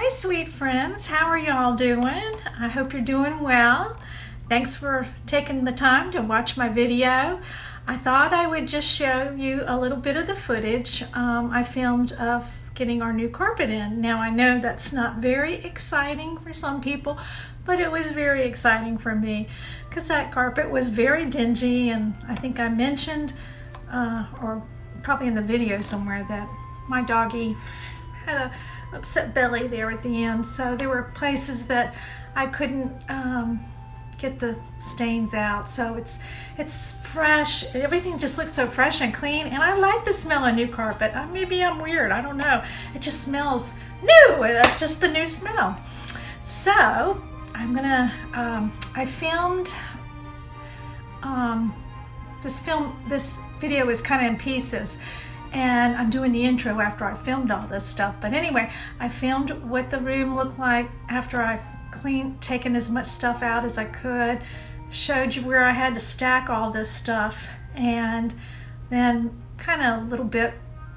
Hi, sweet friends. How are y'all doing? I hope you're doing well. Thanks for taking the time to watch my video. I thought I would just show you a little bit of the footage I filmed of getting our new carpet in. Now, I know that's not very exciting for some people, but it was very exciting for me because that carpet was very dingy, and I think I mentioned, or probably in the video somewhere, that my doggy had a upset belly there at the end, so there were places that I couldn't get the stains out. So it's fresh. Everything just looks so fresh and clean, and I like the smell of new carpet. Maybe I'm weird, I don't know. It just smells new. That's just the new smell. So I'm gonna I filmed this video is kind of in pieces, and I'm doing the intro after I filmed all this stuff. But anyway, I filmed what the room looked like after I taken as much stuff out as I could, showed you where I had to stack all this stuff, and then kind of a little bit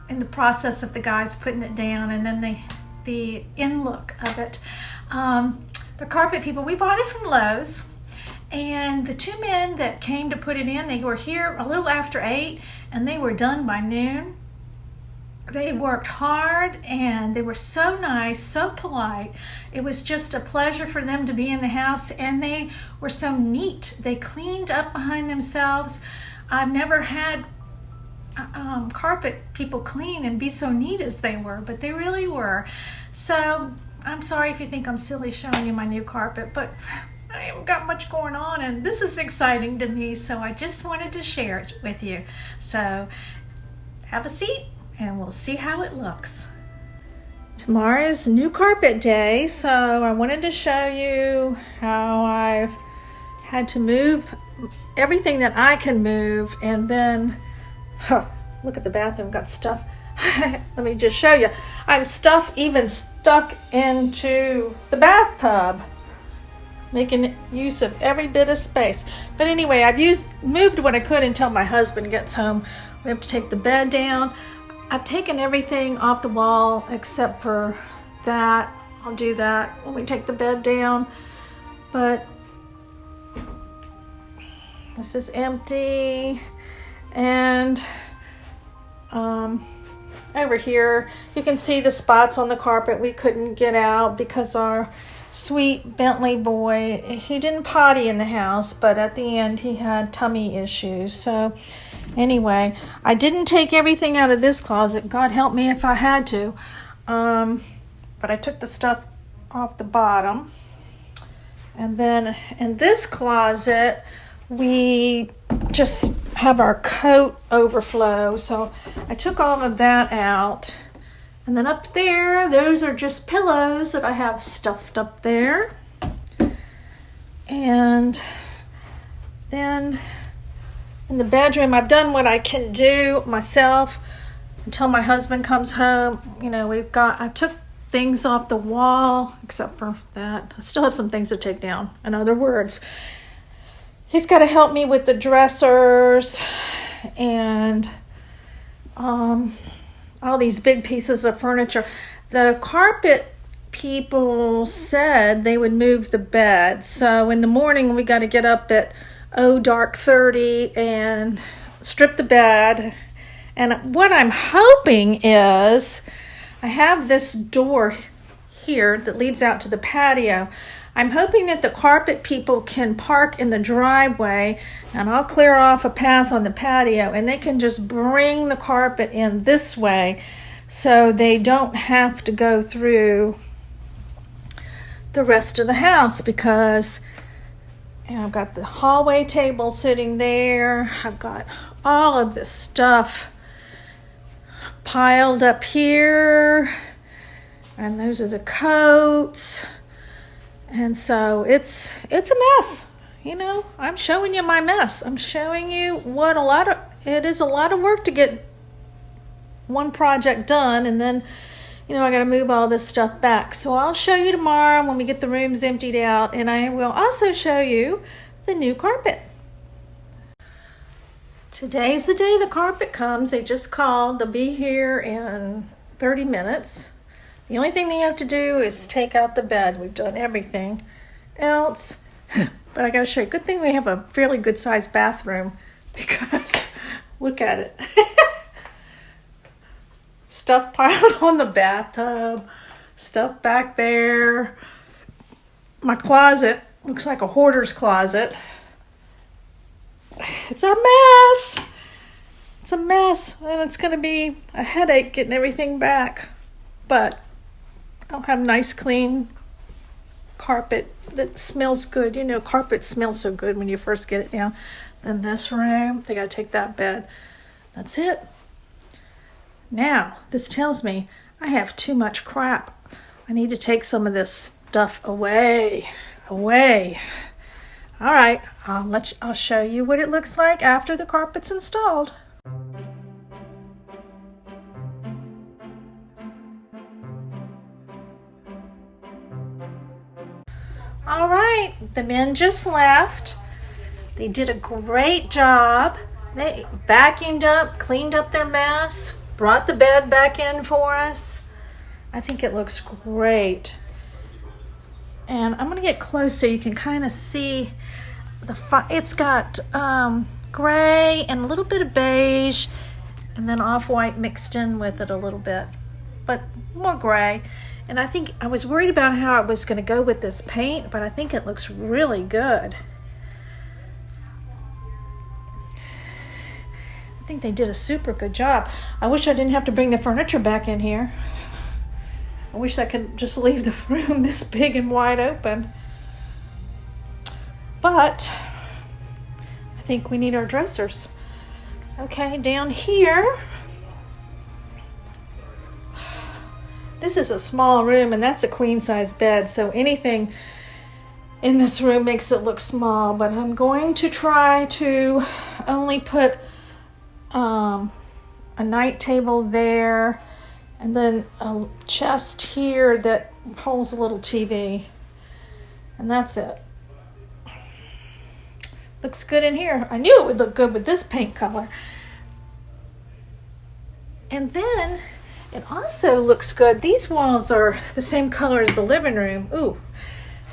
in the process of the guys putting it down, and then the in look of it. The carpet people, we bought it from Lowe's, and the two men that came to put it in, they were here a little after 8, and they were done by noon. They worked hard, and they were so nice, so polite. It was just a pleasure for them to be in the house, and they were so neat. They cleaned up behind themselves. I've never had carpet people clean and be so neat as they were, but they really were. So I'm sorry if you think I'm silly showing you my new carpet, but I haven't got much going on, and this is exciting to me, so I just wanted to share it with you. So have a seat, and we'll see how it looks. Tomorrow is new carpet day, so I wanted to show you how I've had to move everything that I can move, and then look at the bathroom, got stuff. Let me just show you. I have stuff even stuck into the bathtub, making use of every bit of space. But anyway, I've moved what I could until my husband gets home. We have to take the bed down. I've taken everything off the wall except for that. I'll do that when we take the bed down. But this is empty. And over here, you can see the spots on the carpet we couldn't get out because our sweet Bentley boy, he didn't potty in the house, but at the end he had tummy issues. So anyway, I didn't take everything out of this closet. God help me if I had to. But I took the stuff off the bottom. And then in this closet, we just have our coat overflow. So I took all of that out. And then up there, those are just pillows that I have stuffed up there. And then in the bedroom, I've done what I can do myself until my husband comes home. You know, I took things off the wall, except for that. I still have some things to take down. In other words, he's got to help me with the dressers and all these big pieces of furniture. The carpet people said they would move the bed. So in the morning, we got to get up at dark 30 and strip the bed. And what I'm hoping is, I have this door here that leads out to the patio. I'm hoping that the carpet people can park in the driveway, and I'll clear off a path on the patio, and they can just bring the carpet in this way so they don't have to go through the rest of the house, because I've got the hallway table sitting there. I've got all of this stuff piled up here, and those are the coats. And so it's a mess. You know, I'm showing you my mess. I'm showing you what it is a lot of work to get one project done, and then, you know, I got to move all this stuff back. So I'll show you tomorrow when we get the rooms emptied out, and I will also show you the new carpet. Today's the day the carpet comes. They just called. They'll be here in 30 minutes. The only thing that you have to do is take out the bed. We've done everything else. But I gotta show you, good thing we have a fairly good sized bathroom, because look at it. Stuff piled on the bathtub, stuff back there. My closet looks like a hoarder's closet. It's a mess. It's a mess, and it's gonna be a headache getting everything back. But I'll have nice clean carpet that smells good. You know, carpet smells so good when you first get it down. Then this room, they gotta take that bed. That's it. Now, this tells me I have too much crap. I need to take some of this stuff away. All right, I'll show you what it looks like after the carpet's installed. All right, the men just left. They did a great job. They vacuumed up, cleaned up their mess, brought the bed back in for us. I think it looks great. And I'm gonna get close so you can kind of see it's got gray and a little bit of beige, and then off-white mixed in with it a little bit, but more gray. And I think I was worried about how I was going to go with this paint, but I think it looks really good. I think they did a super good job. I wish I didn't have to bring the furniture back in here. I wish I could just leave the room this big and wide open. But I think we need our dressers. Okay, down here. This is a small room, and that's a queen-size bed, so anything in this room makes it look small, but I'm going to try to only put a night table there, and then a chest here that holds a little TV, and that's it. Looks good in here. I knew it would look good with this paint color. And then it also looks good. These walls are the same color as the living room. Ooh,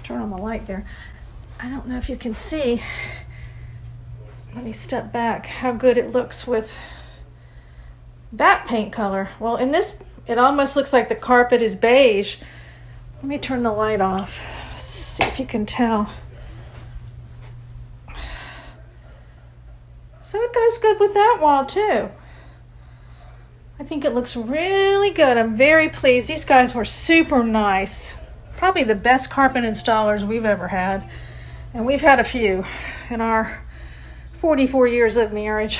turn on the light there. I don't know if you can see. Let me step back. How good it looks with that paint color. Well, in this, it almost looks like the carpet is beige. Let me turn the light off. See if you can tell. So it goes good with that wall too. I think it looks really good. I'm very pleased. These guys were super nice. Probably the best carpet installers we've ever had. And we've had a few in our 44 years of marriage.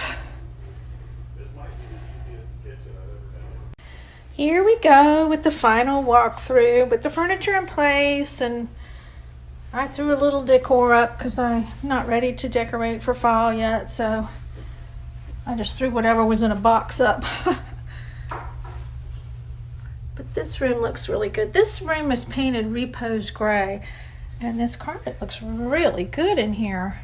Here we go with the final walkthrough with the furniture in place, and I threw a little decor up because I'm not ready to decorate for fall yet, so I just threw whatever was in a box up. But this room looks really good. This room is painted Repose Gray, and this carpet looks really good in here.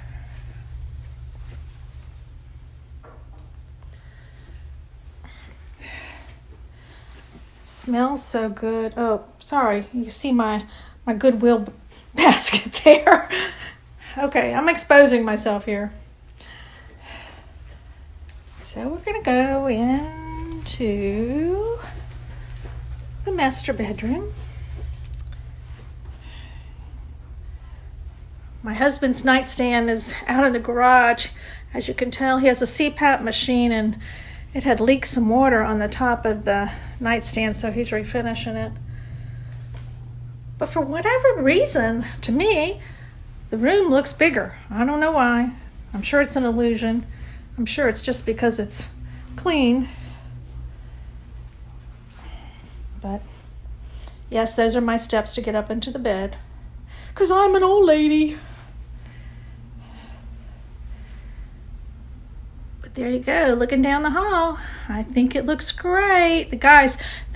Smells so good. Oh, sorry, you see my Goodwill basket there. Okay, I'm exposing myself here. So we're gonna go into the master bedroom. My husband's nightstand is out in the garage. As you can tell, he has a CPAP machine, and it had leaked some water on the top of the nightstand, so he's refinishing it. But for whatever reason, to me, the room looks bigger. I don't know why. I'm sure it's an illusion. I'm sure it's just because it's clean. But yes, those are my steps to get up into the bed, 'cause I'm an old lady. But there you go, looking down the hall. I think it looks great. The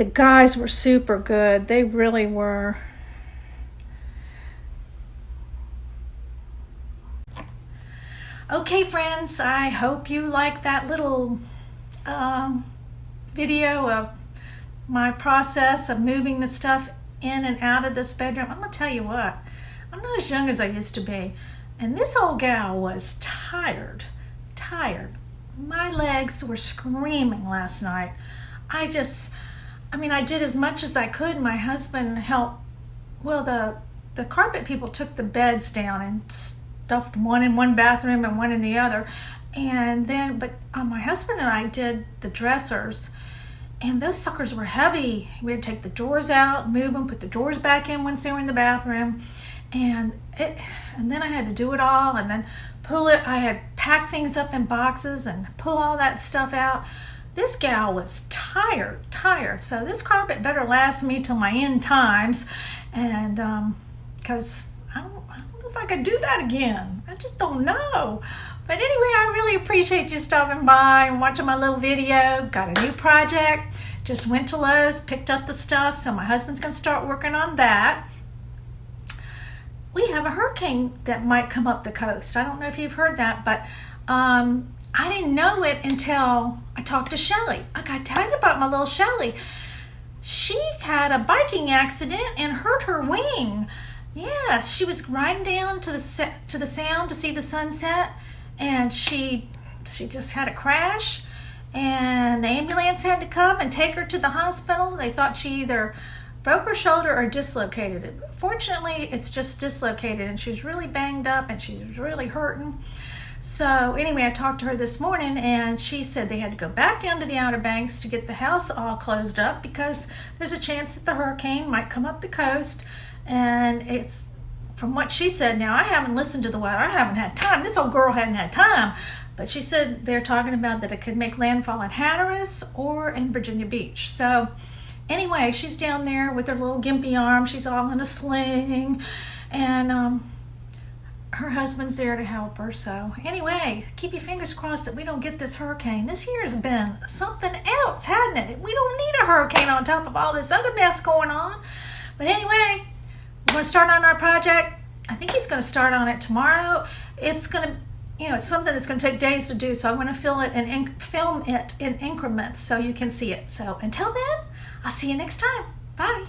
guys were super good. They really were. Okay, friends, I hope you liked that little video of my process of moving the stuff in and out of this bedroom, I'm gonna tell you what, I'm not as young as I used to be. And this old gal was tired. My legs were screaming last night. I did as much as I could. My husband helped. Well, the carpet people took the beds down and stuffed one in one bathroom and one in the other. But my husband and I did the dressers, and those suckers were heavy. We had to take the drawers out, move them, put the drawers back in once they were in the bathroom. And then I had to do it all and then pull it. I had packed things up in boxes and pull all that stuff out. This gal was tired. So this carpet better last me till my end times. And because I don't know if I could do that again. I just don't know. But anyway, I really appreciate you stopping by and watching my little video. Got a new project. Just went to Lowe's, picked up the stuff. So my husband's going to start working on that. We have a hurricane that might come up the coast. I don't know if you've heard that, but I didn't know it until I talked to Shelly. I got to tell you about my little Shelly. She had a biking accident and hurt her wing. Yes, she was riding down to the sound to see the sunset, and she just had a crash, and the ambulance had to come and take her to the hospital. They thought she either broke her shoulder or dislocated it. Fortunately, it's just dislocated, and she's really banged up and she's really hurting. So anyway, I talked to her this morning, and she said they had to go back down to the Outer Banks to get the house all closed up because there's a chance that the hurricane might come up the coast. And it's, from what she said, now I haven't listened to the weather, I haven't had time. This old girl hadn't had time. But she said they're talking about that it could make landfall in Hatteras or in Virginia Beach. So anyway, she's down there with her little gimpy arm. She's all in a sling. And her husband's there to help her. So anyway, keep your fingers crossed that we don't get this hurricane. This year has been something else, hasn't it? We don't need a hurricane on top of all this other mess going on. But anyway, we're going to start on our project. I think he's going to start on it tomorrow. It's going to, it's something that's going to take days to do. So I'm going to film it in increments so you can see it. So until then, I'll see you next time. Bye.